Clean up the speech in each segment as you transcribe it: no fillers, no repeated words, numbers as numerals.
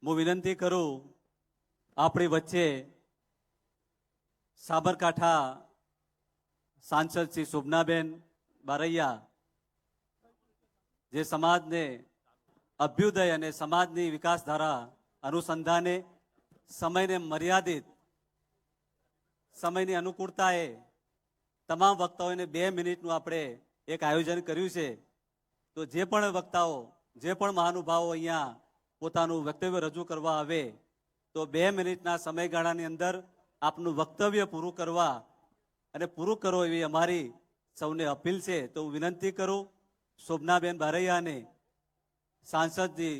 હું વિનંતી કરું આપણી વચ્ચે સાબરકાંઠા સાંસદ શ્રી શોભનાબેન બારૈયા જે સમાજને અભ્યુદય અને સમાજની વિકાસધારા અનુસંધાને સમયને મર્યાદિત સમયની અનુકૂળતાએ તમામ વક્તાઓને 2 મિનિટનું આપણે એક આયોજન કર્યું છે. તો જે પણ વક્તાઓ જે પણ મહાનુભાવો અહીંયા પોતાનું વક્તવ્ય રજૂ કરવા આવે તો 2 મિનિટના સમયગાળાની અંદર આપનું વક્તવ્ય પૂરું કરવા અને પૂરું કરો એવી અમારી સૌને અપીલ છે. તો હું વિનંતી કરું શોભનાબેન બારૈયાને સાંસદજી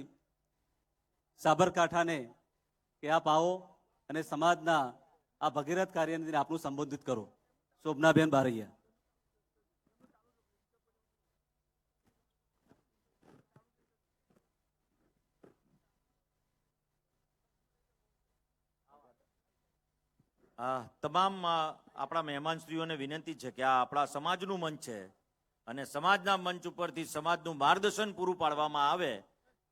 સાબરકાંઠાને કે આપ આવો અને સમાજના આ ભગીરથ કાર્યને આપનું સંબોધિત કરો. શોભનાબેન બારૈયા. તમામ આપણા મહેમાનશ્રીઓને વિનંતી છે કે આ આપણા સમાજનું મંચ છે અને સમાજના મંચ ઉપરથી સમાજનું માર્ગદર્શન પૂરું પાડવામાં આવે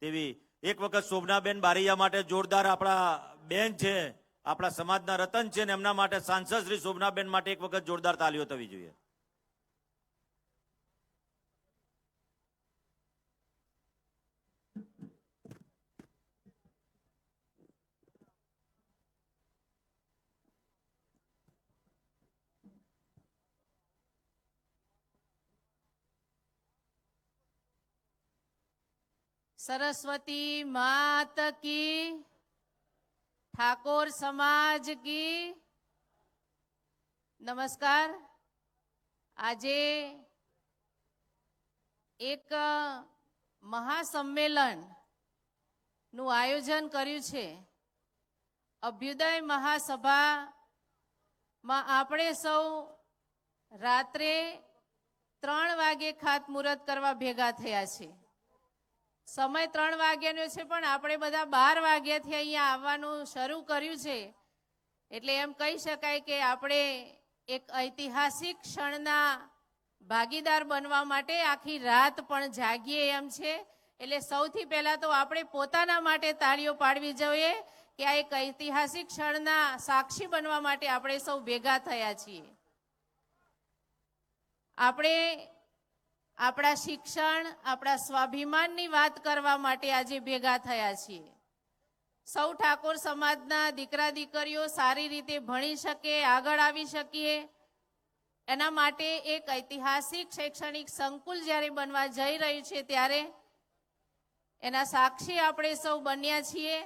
તેવી એક વખત શોભનાબેન બારૈયા માટે જોરદાર આપણા બેન છે, આપણા સમાજના રતન છે, ને એમના માટે સાંસદ શ્રી શોભનાબેન માટે એક વખત જોરદાર તાલીઓ થવી જોઈએ. सरस्वती मात की, ठाकोर समाज की नमस्कार. આજે એક મહાસંમેલન નું આયોજન કર્યું છે. અભ્યુદય મહાસભામાં આપણે સૌ રાત્રે 3 વાગે ખાતમુહૂર્ત કરવા ભેગા થયા છે. સમય 3 વાગ્યાનો છે પણ આપણે બધા 12 વાગ્યાથી અહીંયા આવવાનું શરૂ કર્યું છે. એટલે એમ કહી શકાય કે આપણે એક ઐતિહાસિક ક્ષણના ભાગીદાર બનવા માટે આખી રાત પણ જાગીએ એમ છે. એટલે સૌથી પહેલા તો આપણે પોતાના માટે તાળીઓ પાડવી જોઈએ કે આ એક ઐતિહાસિક ક્ષણના સાક્ષી બનવા માટે આપણે સૌ ભેગા થયા છીએ. આપણે આપણા શિક્ષણ, આપણા સ્વાભિમાનની વાત કરવા માટે આજે ભેગા થયા છીએ. સૌ ઠાકોર સમાજના દીકરા દીકરીઓ સારી રીતે ભણી શકે, આગળ આવી શકીએ એના માટે એક ઐતિહાસિક શૈક્ષણિક સંકુલ જ્યારે બનવા જઈ રહ્યું છે ત્યારે એના સાક્ષી આપણે સૌ બન્યા છીએ.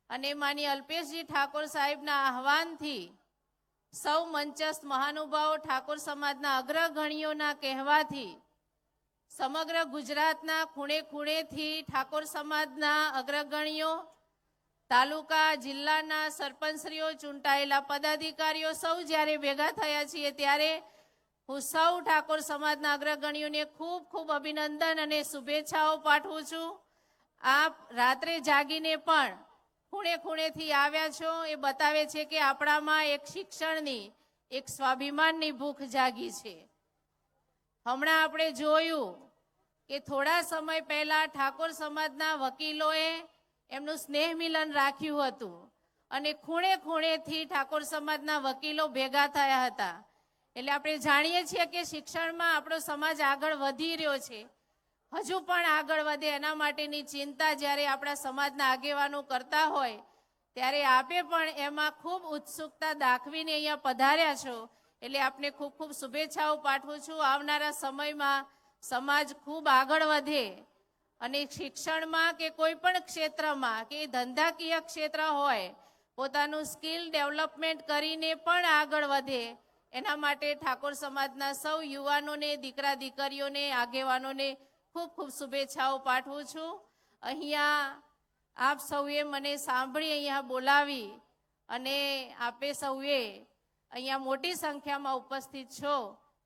અને માનીય અલ્પેશજી ઠાકોર સાહેબના આહવાનથી સૌ મંચસ્થ મહાનુભાવો ઠાકોર સમાજના અગ્રગણ્યોના કહેવાથી સમગ્ર ગુજરાતના ખૂણે ખૂણેથી ઠાકોર સમાજના અગ્રગણ્યો, તાલુકા જિલ્લાના સરપંચશ્રીઓ, ચૂંટાયેલા પદાધિકારીઓ સૌ જ્યારે ભેગા થયા છીએ ત્યારે હું સૌ ઠાકોર સમાજના અગ્રગણ્યોને ખૂબ ખૂબ અભિનંદન અને શુભેચ્છાઓ પાઠવું છું. આપ રાત્રે જાગીને પણ ખૂણે ખૂણેથી આવ્યા છો એ બતાવે છે કે આપણામાં એક શિક્ષણની, એક સ્વાભિમાનની ભૂખ જાગી છે. હમણાં આપણે જોયું કે થોડા સમય પહેલા ઠાકોર સમાજના વકીલોએ એમનું સ્નેહ મિલન રાખ્યું હતું અને ખૂણે ખૂણેથી ઠાકોર સમાજના વકીલો ભેગા થયા હતા. એટલે આપણે જાણીએ છીએ કે શિક્ષણમાં આપણો સમાજ આગળ વધી રહ્યો છે, હજુ પણ આગળ વધે એના માટેની ચિંતા જ્યારે આપણા સમાજના આગેવાનો કરતા હોય ત્યારે આપે પણ એમાં ખૂબ ઉત્સુકતા દાખવીને અહીંયા પધાર્યા છો. એટલે આપને ખૂબ ખૂબ શુભેચ્છાઓ પાઠવું છું. આવનારા સમયમાં સમાજ ખૂબ આગળ વધે અને શિક્ષણમાં કે કોઈ પણ ક્ષેત્રમાં કે ધંધાકીય ક્ષેત્ર હોય પોતાનું સ્કિલ ડેવલપમેન્ટ કરીને પણ આગળ વધે એના માટે ઠાકોર સમાજના સૌ યુવાનોને, દીકરા દીકરીઓને, આગેવાનોને ખૂબ ખૂબ શુભેચ્છાઓ પાઠવું છું. અહીંયા આપ સૌએ મને સાંભળી અહીંયા બોલાવી અને આપે સૌએ અહીંયા મોટી સંખ્યામાં ઉપસ્થિત છો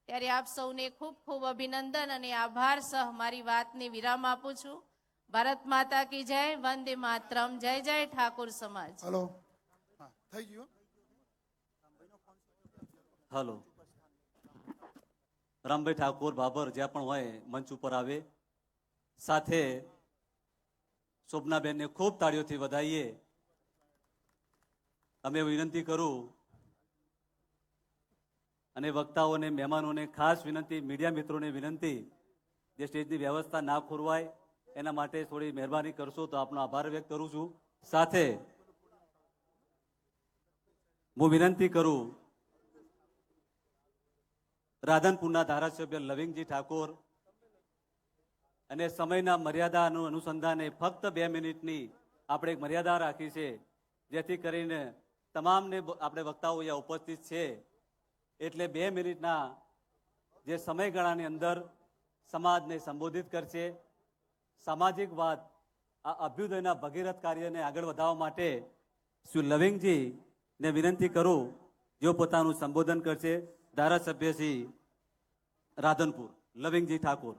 ત્યારે આપ સૌને ખૂબ ખૂબ અભિનંદન અને આભાર સહ મારી વાતને વિરામ આપું છું. ભારત માતા કી જય, વંદે માતરમ, જય જય ઠાકોર સમાજ. હલો, થઈ ગયું. હલો, રામભાઈ ઠાકોર બાબર જ્યાં પણ હોય મંચ ઉપર આવે. સાથે શોભનાબેનને ખૂબ તાળીઓથી વધાવીએ. અમે વિનંતી કરું અને વક્તાઓને, મહેમાનોને ખાસ વિનંતી, મીડિયા મિત્રોને વિનંતી, જે સ્ટેજની વ્યવસ્થા ના ખોરવાય એના માટે થોડી મહેરબાની કરશો તો આપનો આભાર વ્યક્ત કરું છું. સાથે હું વિનંતી કરું રાધનપુરના ધારાસભ્ય લવિંગજી ઠાકોર અને સમયના મર્યાદાનું અનુસંધાને ફક્ત 2 મિનિટની આપણે એક મર્યાદા રાખી છે, જેથી કરીને તમામને આપણે વક્તાઓ અહીંયા ઉપસ્થિત છે એટલે 2 મિનિટના જે સમયગાળાની અંદર સમાજને સંબોધિત કરશે. સામાજિક વાત, આ અભ્યુદયના ભગીરથ કાર્યને આગળ વધારવા માટે શ્રી લવિંગજીને વિનંતી કરું, જેઓ પોતાનું સંબોધન કરશે. ધારાસભ્ય શ્રી રાધનપુર લવિંગજી ઠાકોર.